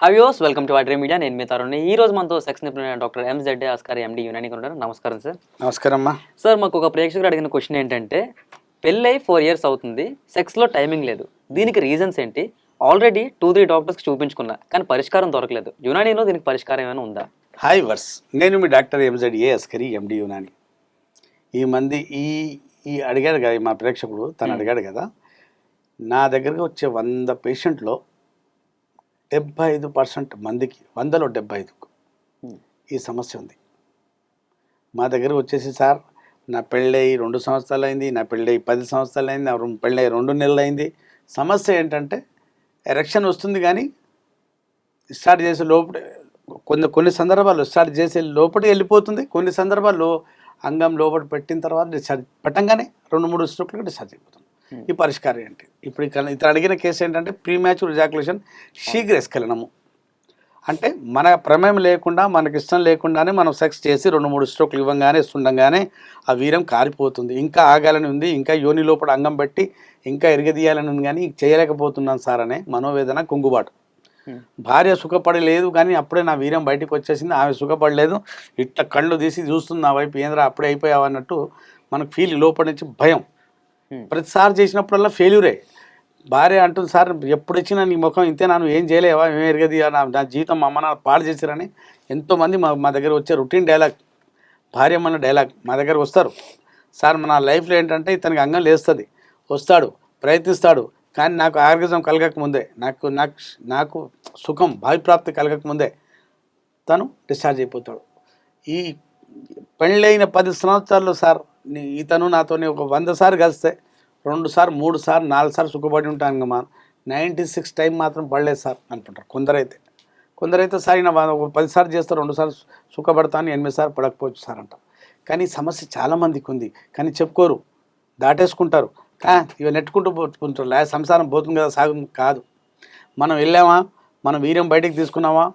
హవ్యోస్ welcome to dream media. నేను మీ తరుణ్. ఈ రోజు మనతో సెక్స్ నిపుణులైన డాక్టర్ ఎంజెడ్ ఆస్కార్ ఎండి యునాని ఉన్నారు. నమస్కారం సార్. నమస్కారం అమ్మా. సార్, మాకు ఒక ప్రేక్షకుడు అడిగిన క్వశ్చన్ ఏంటంటే, పెళ్ళై 4 years అవుతుంది, సెక్స్లో టైమింగ్ లేదు, దీనికి రీజన్స్ ఏంటి? ఆల్రెడీ 2-3 డాక్టర్స్కి చూపించుకున్నా కానీ పరిష్కారం దొరకలేదు. యునానీలో దీనికి పరిష్కారం ఏమైనా ఉందా? హాయ్ వర్స్, నేను మీ డాక్టర్ ఎంజెడ్ ఆస్కరి ఎండి యునాని. ఈ మంది ఈ అడిగాడు కదా మా ప్రేక్షకుడు, తను అడిగాడు కదా, నా దగ్గరకు వచ్చే 100 పేషెంట్లో 75% మందికి 100లో 75 ఈ సమస్య ఉంది. మా దగ్గర వచ్చేసి సార్, నా పెళ్ళై 2 సంవత్సరాలు అయింది, నా పెళ్ళై 10 సంవత్సరాలు అయింది, నా పెళ్ళై 2 నెలలు అయింది. సమస్య ఏంటంటే ఎరెక్షన్ వస్తుంది కానీ స్టార్ట్ చేసే లోపల కొన్ని సందర్భాల్లో స్టార్ట్ చేసే లోపలికి వెళ్ళిపోతుంది, కొన్ని సందర్భాల్లో అంగం లోపల పెట్టిన తర్వాత డిశ్చార్జ్ పెట్టంగానే 2-3 స్ట్రోక్లకు డిశ్చార్జ్ అయిపోతుంది. ఈ పరిష్కారం ఏంటి? ఇప్పుడు ఇతను అడిగిన కేసు ఏంటంటే ప్రీమ్యాచ్యూర్ ఎజాకులేషన్, శీఘ్రస్ఖలనము. అంటే మన ప్రమేయం లేకుండా, మనకి ఇష్టం లేకుండానే మనం సెక్స్ చేసి 2-3 స్ట్రోక్లు ఇవ్వగానే ఇస్తుండగానే ఆ వీరం కారిపోతుంది. ఇంకా ఆగాలని ఉంది, ఇంకా యోని లోపల అంగం పెట్టి ఇంకా ఎరగదీయాలని ఉంది, కానీ చేయలేకపోతున్నాను సార్ అనే మనోవేదన, కుంగుబాటు. భార్య సుఖపడలేదు కానీ అప్పుడే నా వీర్యం బయటకు వచ్చేసింది, ఆమె సుఖపడలేదు, ఇట్లా కళ్ళు తీసి చూస్తుంది నా వైపు, ఏంద్రా అప్పుడే అయిపోయావు అన్నట్టు మనకు ఫీల్, లోపల నుంచి భయం. ప్రతిసారి చేసినప్పుడల్లా ఫెయిల్యూరే. భార్య అంటుంది, సార్ ఎప్పుడు ఇచ్చినా నీ ముఖం ఇంతే, నన్ను ఏం చేయలేవా, ఏం ఎరగది, నా జీవితం మా అమ్మ నాన్న పాడు చేశారని ఎంతోమంది మా దగ్గర వచ్చే రొటీన్ డైలాగ్, భార్య మన డైలాగ్ మా దగ్గర వస్తారు. సార్ మన లైఫ్లో ఏంటంటే ఇతనికి అంగం లేస్తుంది, వస్తాడు, ప్రయత్నిస్తాడు, కానీ నాకు ఆర్గజం కలగకముందే, నాకు సుఖం భావిప్రాప్తి కలగకముందే తను డిశ్చార్జ్ అయిపోతాడు. ఈ పెళ్ళైన 10 సంవత్సరాల్లో సార్ ఇతను నాతో ఒక 100 సార్లు కలిస్తే 2 సార్లు 3 సార్లు 4 సార్లు సుఖపడి ఉంటాను కదా, 96 టైం మాత్రం పడలేదు సార్ అనుకుంటారు కొందరైతే సార్ నా 10 సార్లు చేస్తే 2 సార్లు సుఖపడతాను, 8 సార్లు పడకపోవచ్చు సార్ అంటారు. కానీ సమస్య చాలామందికి ఉంది, కానీ చెప్పుకోరు, దాటేసుకుంటారు, ఇవి నెట్టుకుంటూ పోతుంటారు. సంసారం పోతుంది కదా, సాగు కాదు. మనం వెళ్ళామా, మనం వీర్యం బయటికి తీసుకున్నామా,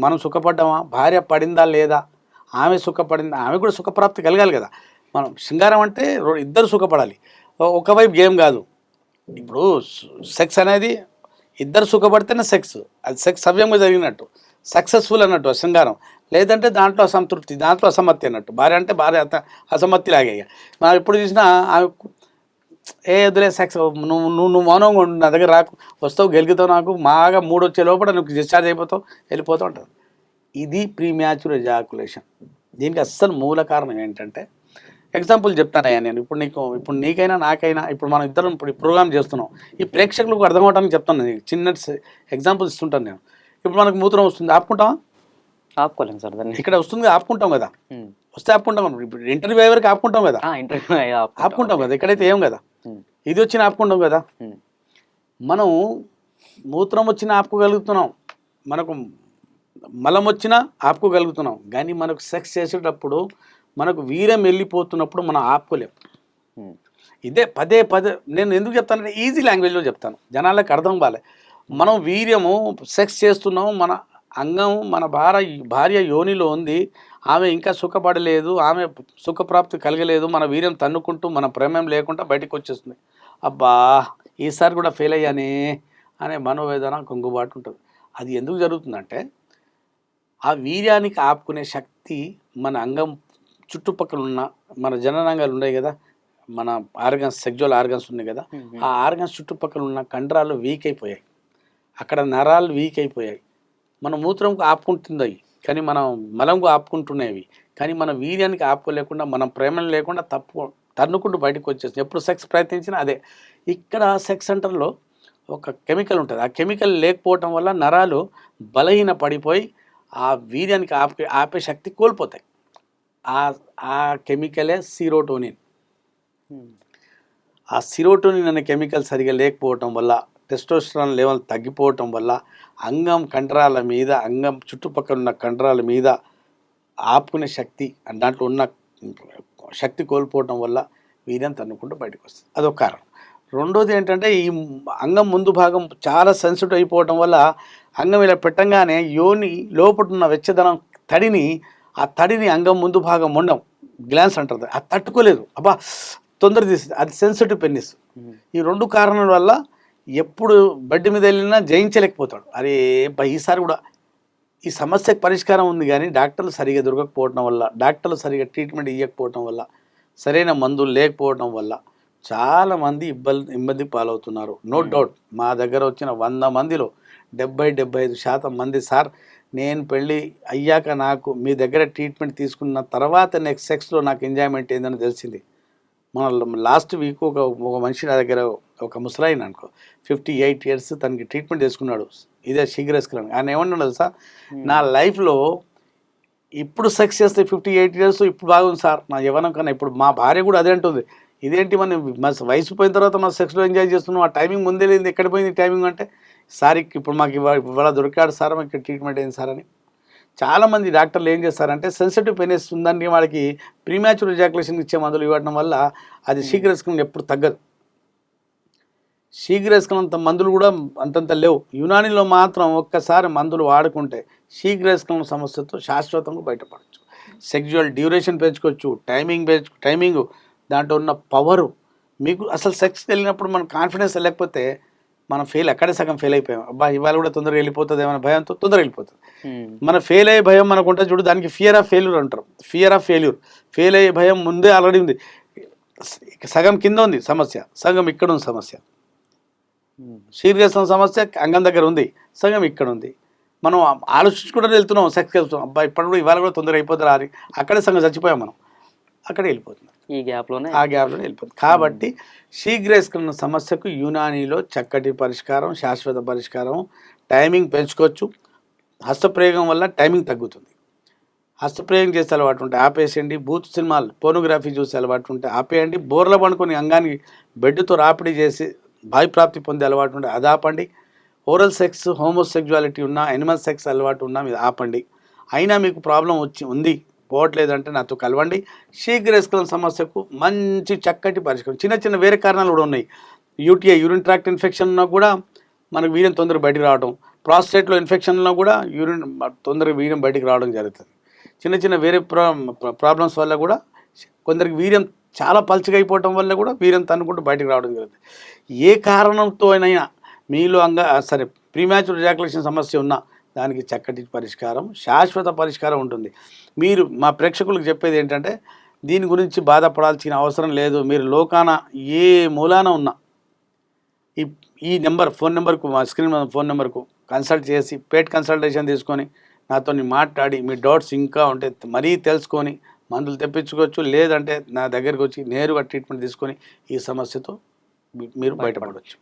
మనం సుఖపడ్డామా, భార్య పడిందా లేదా, ఆమె సుఖపడిందా, ఆమె కూడా సుఖప్రాప్తి కలగాలి కదా. మనం శృంగారం అంటే ఇద్దరు సుఖపడాలి, ఒకవైపు గేమ్ కాదు. ఇప్పుడు సెక్స్ అనేది ఇద్దరు సుఖపడితేనే సెక్స్, అది సెక్స్ సవ్యంగా జరిగినట్టు, సక్సెస్ఫుల్ అన్నట్టు శృంగారం. లేదంటే దాంట్లో అసంతృప్తి, దాంట్లో అసమ్మతి అన్నట్టు. భార్య అంటే భార్య అసమ్మతి లాగే. మనం ఎప్పుడు చూసినా ఆమె ఎదురే సెక్స్, నువ్వు మౌనంగా ఉండు, నా దగ్గర రాకు, వస్తావు గెలుగుతావు, నాకు మాగా 3 వచ్చే లోపల నువ్వు డిశ్చార్జ్ అయిపోతావు, వెళ్ళిపోతావు ఉంటుంది. ఇది ప్రీమ్యాచ్యూర్ ఎజాకులేషన్. దీనికి అస్సలు మూల కారణం ఏంటంటే, ఎగ్జాంపుల్ చెప్తానయ్యా నేను. ఇప్పుడు నీకైనా నాకైనా, ఇప్పుడు మనం ఇద్దరం ఇప్పుడు ప్రోగ్రామ్ చేస్తున్నాం, ఈ ప్రేక్షకులకు అర్థం అవడానికి చెప్తాను. చిన్న ఎగ్జాంపుల్స్ ఇస్తుంటాను నేను. ఇప్పుడు మనకు మూత్రం వస్తుంది, ఆపుకుంటామా? ఆపుకోలేం సార్ దాన్ని. ఇక్కడ వస్తుంది ఆపుకుంటాం కదా, వస్తే ఆపుకుంటాం. ఇప్పుడు ఇంటర్వ్యూ అయ్యేవరకు ఆపుకుంటాం కదా, ఆపుకుంటాం కదా, ఇక్కడైతే ఏం కదా, ఇది వచ్చిన ఆపుకుంటాం కదా. మనం మూత్రం వచ్చినా ఆపుకోగలుగుతున్నాం, మనకు మలం వచ్చినా ఆపుకోగలుగుతున్నాం, కానీ మనకు సెక్స్ చేసేటప్పుడు మనకు వీర్యం వెళ్ళిపోతున్నప్పుడు మనం ఆపుకోలేం. ఇదే పదే నేను ఎందుకు చెప్తానంటే ఈజీ లాంగ్వేజ్లో చెప్తాను, జనాలకు అర్థం కాలే. మనం వీర్యము సెక్స్ చేస్తున్నాము, మన అంగం మన భార్య యోనిలో ఉంది, ఆమె ఇంకా సుఖపడలేదు, ఆమె సుఖప్రాప్తి కలగలేదు, మన వీర్యం తన్నుకుంటూ మన ప్రేమం లేకుండా బయటకు వచ్చేస్తుంది. అబ్బా ఈసారి కూడా ఫెయిల్ అయ్యానే అనే మనోవేదన, కుంగుబాటు ఉంటుంది. అది ఎందుకు జరుగుతుందంటే, ఆ వీర్యానికి ఆపుకునే శక్తి మన అంగం చుట్టుపక్కల ఉన్న మన జననాంగాలు ఉన్నాయి కదా, మన ఆర్గన్స్, సెక్జువల్ ఆర్గన్స్ ఉన్నాయి కదా, ఆ ఆర్గన్స్ చుట్టుపక్కల ఉన్న కండరాలు వీక్ అయిపోయాయి, అక్కడ నరాలు వీక్ అయిపోయాయి. మన మూత్రంకు ఆపుకుంటుంది, కానీ మనం మలంకు ఆపుకుంటున్నాయి, కానీ మన వీర్యానికి ఆపుకోలేకుండా, మనం ప్రేమ లేకుండా తన్నుకుంటూ బయటకు వచ్చేస్తుంది. ఎప్పుడు సెక్స్ ప్రయత్నించినా అదే. ఇక్కడ సెక్స్ సెంటర్లో ఒక కెమికల్ ఉంటుంది, ఆ కెమికల్ లేకపోవటం వల్ల నరాలు బలహీన పడిపోయి ఆ వీర్యానికి ఆపే శక్తి కోల్పోతాయి. ఆ కెమికలే సిరోటోనిన్. ఆ సిరోటోనిన్ అనే కెమికల్ సరిగా లేకపోవటం వల్ల, టెస్టోస్టెరాన్ లెవెల్ తగ్గిపోవటం వల్ల అంగం కండరాల మీద, అంగం చుట్టుపక్కల ఉన్న కండరాల మీద ఆపుకునే శక్తి, దాంట్లో ఉన్న శక్తి కోల్పోవటం వల్ల వీర్యం తన్నుకుంటూ బయటకు వస్తుంది. అదొక కారణం. రెండోది ఏంటంటే, ఈ అంగం ముందు భాగం చాలా సెన్సిటివ్ అయిపోవటం వల్ల అంగం ఇలా పెట్టంగానే యోని లోపల ఉన్న వెచ్చదనం ఆ తడిని అంగం ముందు భాగం మొండం గ్లాన్స్ అంటారు, అది తట్టుకోలేదు, అబ్బా తొందర తీస్తుంది, అది సెన్సిటివ్ పెన్నిస్. ఈ 2 కారణాల వల్ల ఎప్పుడు బెడ్ మీద వెళ్ళినా జయించలేకపోతాడు. అరే ఈసారి కూడా ఈ సమస్యకు పరిష్కారం ఉంది కానీ డాక్టర్లు సరిగా దొరకకపోవడం వల్ల, డాక్టర్లు సరిగా ట్రీట్మెంట్ ఇవ్వకపోవడం వల్ల, సరైన మందులు లేకపోవడం వల్ల చాలామంది ఇబ్బంది పాలవుతున్నారు. నో డౌట్ మా దగ్గర వచ్చిన 100 మందిలో 70-75% మంది సార్ నేను పెళ్ళి అయ్యాక నాకు మీ దగ్గర ట్రీట్మెంట్ తీసుకున్న తర్వాత నెక్స్ట్ సెక్స్లో నాకు ఎంజాయ్మెంట్ ఏందని తెలిసింది. మన లాస్ట్ వీక్ ఒక మనిషి నా దగ్గర ఒక ముసలాయిన అనుకో 58 years తనకి ట్రీట్మెంట్ చేసుకున్నాడు ఇదే శీఘ్రస్కరణ. ఆయన ఏమన్నాడు తెలుసా, నా లైఫ్లో ఇప్పుడు సెక్స్ చేస్తే 58 years ఇప్పుడు బాగుంది సార్ నా యవ్వనం కన్నా. ఇప్పుడు మా భార్య కూడా అదే అంటుంది, ఇదేంటి మన వయసు పోయిన తర్వాత మన సెక్స్లో ఎంజాయ్ చేస్తున్నాం, ఆ టైమింగ్ ముందే లేదు, ఎక్కడ పోయింది టైమింగ్ అంటే సార్ ఇప్పుడు మాకు ఇవాళ దొరికాడు సార్ మాకు ట్రీట్మెంట్ అయింది సార్ అని. చాలామంది డాక్టర్లు ఏం చేస్తారంటే సెన్సిటివ్ పెనిస్ ఉందని వాళ్ళకి ప్రీమ్యాచ్యూర్ ఎజాకులేషన్ ఇచ్చే మందులు ఇవ్వడం వల్ల అది శీఘ్రస్కరణ ఎప్పుడు తగ్గదు. శీఘ్రస్కరణ మందులు కూడా అంతంత లేవు. యునానిలో మాత్రం ఒక్కసారి మందులు వాడుకుంటే శీఘ్రస్కరణ సమస్యతో శాశ్వతంగా బయటపడవచ్చు. సెక్జువల్ డ్యూరేషన్ పెంచుకోవచ్చు, టైమింగ్ దాంట్లో ఉన్న పవరు. మీకు అసలు సెక్స్కి వెళ్ళినప్పుడు మన కాన్ఫిడెన్స్ లేకపోతే మనం అక్కడే సగం ఫెయిల్ అయిపోయాం. అబ్బా ఇవాళ కూడా తొందరగా వెళ్ళిపోతుంది ఏమైనా భయంతో తొందరగా వెళ్ళిపోతుంది. మన ఫెయిల్ అయ్యే భయం మనకు ఉంటుంది చూడు, దానికి ఫియర్ ఆఫ్ ఫెయిల్యూర్ అంటారు. ఫెయిల్ అయ్యే భయం ముందే ఆల్రెడీ ఉంది. సగం కింద ఉంది సమస్య, సగం ఇక్కడ ఉంది సమస్య. శీఘ్రస్కరణ సమస్య అంగం దగ్గర ఉంది, సగం ఇక్కడ ఉంది. మనం ఆలోచించుకుంటూ వెళ్తున్నాం, సెక్స్కి వెళ్తున్నాం, అబ్బా ఇప్పుడు కూడా ఇవాళ కూడా తొందరగా అయిపోతుంది అని అక్కడే సగం చచ్చిపోయాం మనం, అక్కడే వెళ్ళిపోతుంది. ఆ గ్యాప్లోనే వెళ్ళిపోతుంది. కాబట్టి శీఘ్రస్కరణ సమస్యకు యునానీలో చక్కటి పరిష్కారం, శాశ్వత పరిష్కారం. టైమింగ్ పెంచుకోవచ్చు. హస్తప్రయోగం వల్ల టైమింగ్ తగ్గుతుంది. హస్తప్రయోగం చేసే అలవాటు ఉంటే ఆపేసేయండి. బూత్ సినిమాలు పోర్నోగ్రఫీ చూసే అలవాటు ఉంటే ఆపేయండి. బోర్ల పండుకొని అంగానికి బెడ్తో రాపిడి చేసి ప్రాప్తి పొందే అలవాటు ఉంటే అది ఆపండి. ఓరల్ సెక్స్, హోమోసెక్జువాలిటీ ఉన్నా, ఎనిమల్ సెక్స్ అలవాటు ఉన్నా మీరు ఆపండి. అయినా మీకు ప్రాబ్లం ఉంది పోవట్లేదంటే నాతో కలవండి. శీఘ్రస్కరణ సమస్యకు మంచి చక్కటి పరిష్కారం. చిన్న వేరే కారణాలు కూడా ఉన్నాయి. యూటీఐ యూరిన్ ట్రాక్ట్ ఇన్ఫెక్షన్ ఉన్నా కూడా మనకు వీర్యం తొందరగా బయటికి రావడం, ప్రాస్టేట్లో ఇన్ఫెక్షన్ ఉన్నా కూడా తొందరగా వీర్యం బయటికి రావడం జరుగుతుంది. చిన్న వేరే ప్రాబ్లమ్స్ వల్ల కూడా కొందరికి వీర్యం చాలా పల్చగా అయిపోవడం వల్ల కూడా వీర్యం తన్నుకుంటూ బయటికి రావడం జరుగుతుంది. ఏ కారణంతో అయినా మీలో ప్రీమ్యాచ్యూర్ ఎజాకులేషన్ సమస్య ఉన్నా దానికి చక్కటి పరిష్కారం, శాశ్వత పరిష్కారం ఉంటుంది. మీరు మా ప్రేక్షకులకు చెప్పేది ఏంటంటే దీని గురించి బాధపడాల్సిన అవసరం లేదు. మీరు లోకాన ఏ మూలాన ఉన్నా ఈ ఫోన్ నెంబర్కు, మా స్క్రీన్ ఫోన్ నెంబర్కు కన్సల్ట్ చేసి పేట్ కన్సల్టేషన్ తీసుకొని నాతో మాట్లాడి మీ డౌట్స్ ఇంకా ఉంటే మరీ తెలుసుకొని మందులు తెప్పించుకోవచ్చు. లేదంటే నా దగ్గరికి వచ్చి నేరుగా ట్రీట్మెంట్ తీసుకొని ఈ సమస్యతో మీరు బయటపడవచ్చు.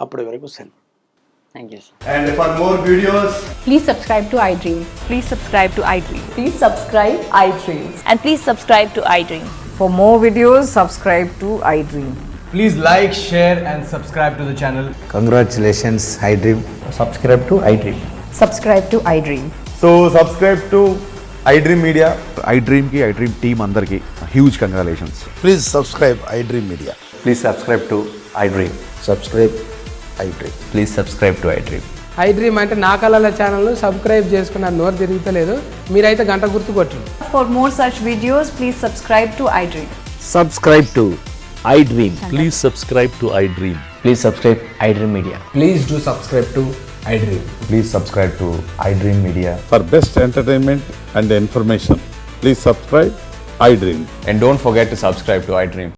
అప్పటి వరకు సెలవు. Thank you, sir. And for more videos, Please subscribe to iDream. Please subscribe to iDream. Please subscribe iDream. And please subscribe to iDream. For more videos, subscribe to iDream. please like, share and subscribe to the channel. Congratulations, iDream. Subscribe to iDream. Subscribe to iDream. So subscribe to iDream Media. iDream team andarki huge congratulations. Please subscribe iDream Media. Please subscribe to iDream. Subscribe iDream. Please subscribe to iDream. iDream అంటే నా కళల ఛానల్ను subscribe చేసుకున్న నోరు తిరుగుతలేదు, మీరైతే గంట గుర్తు కొట్టండి. For more such videos, please subscribe to iDream. Subscribe to iDream. Please subscribe to iDream. Please subscribe iDream Media. Please do subscribe to iDream. Please subscribe to iDream Media. For best entertainment and information, please subscribe iDream. And don't forget to subscribe to iDream.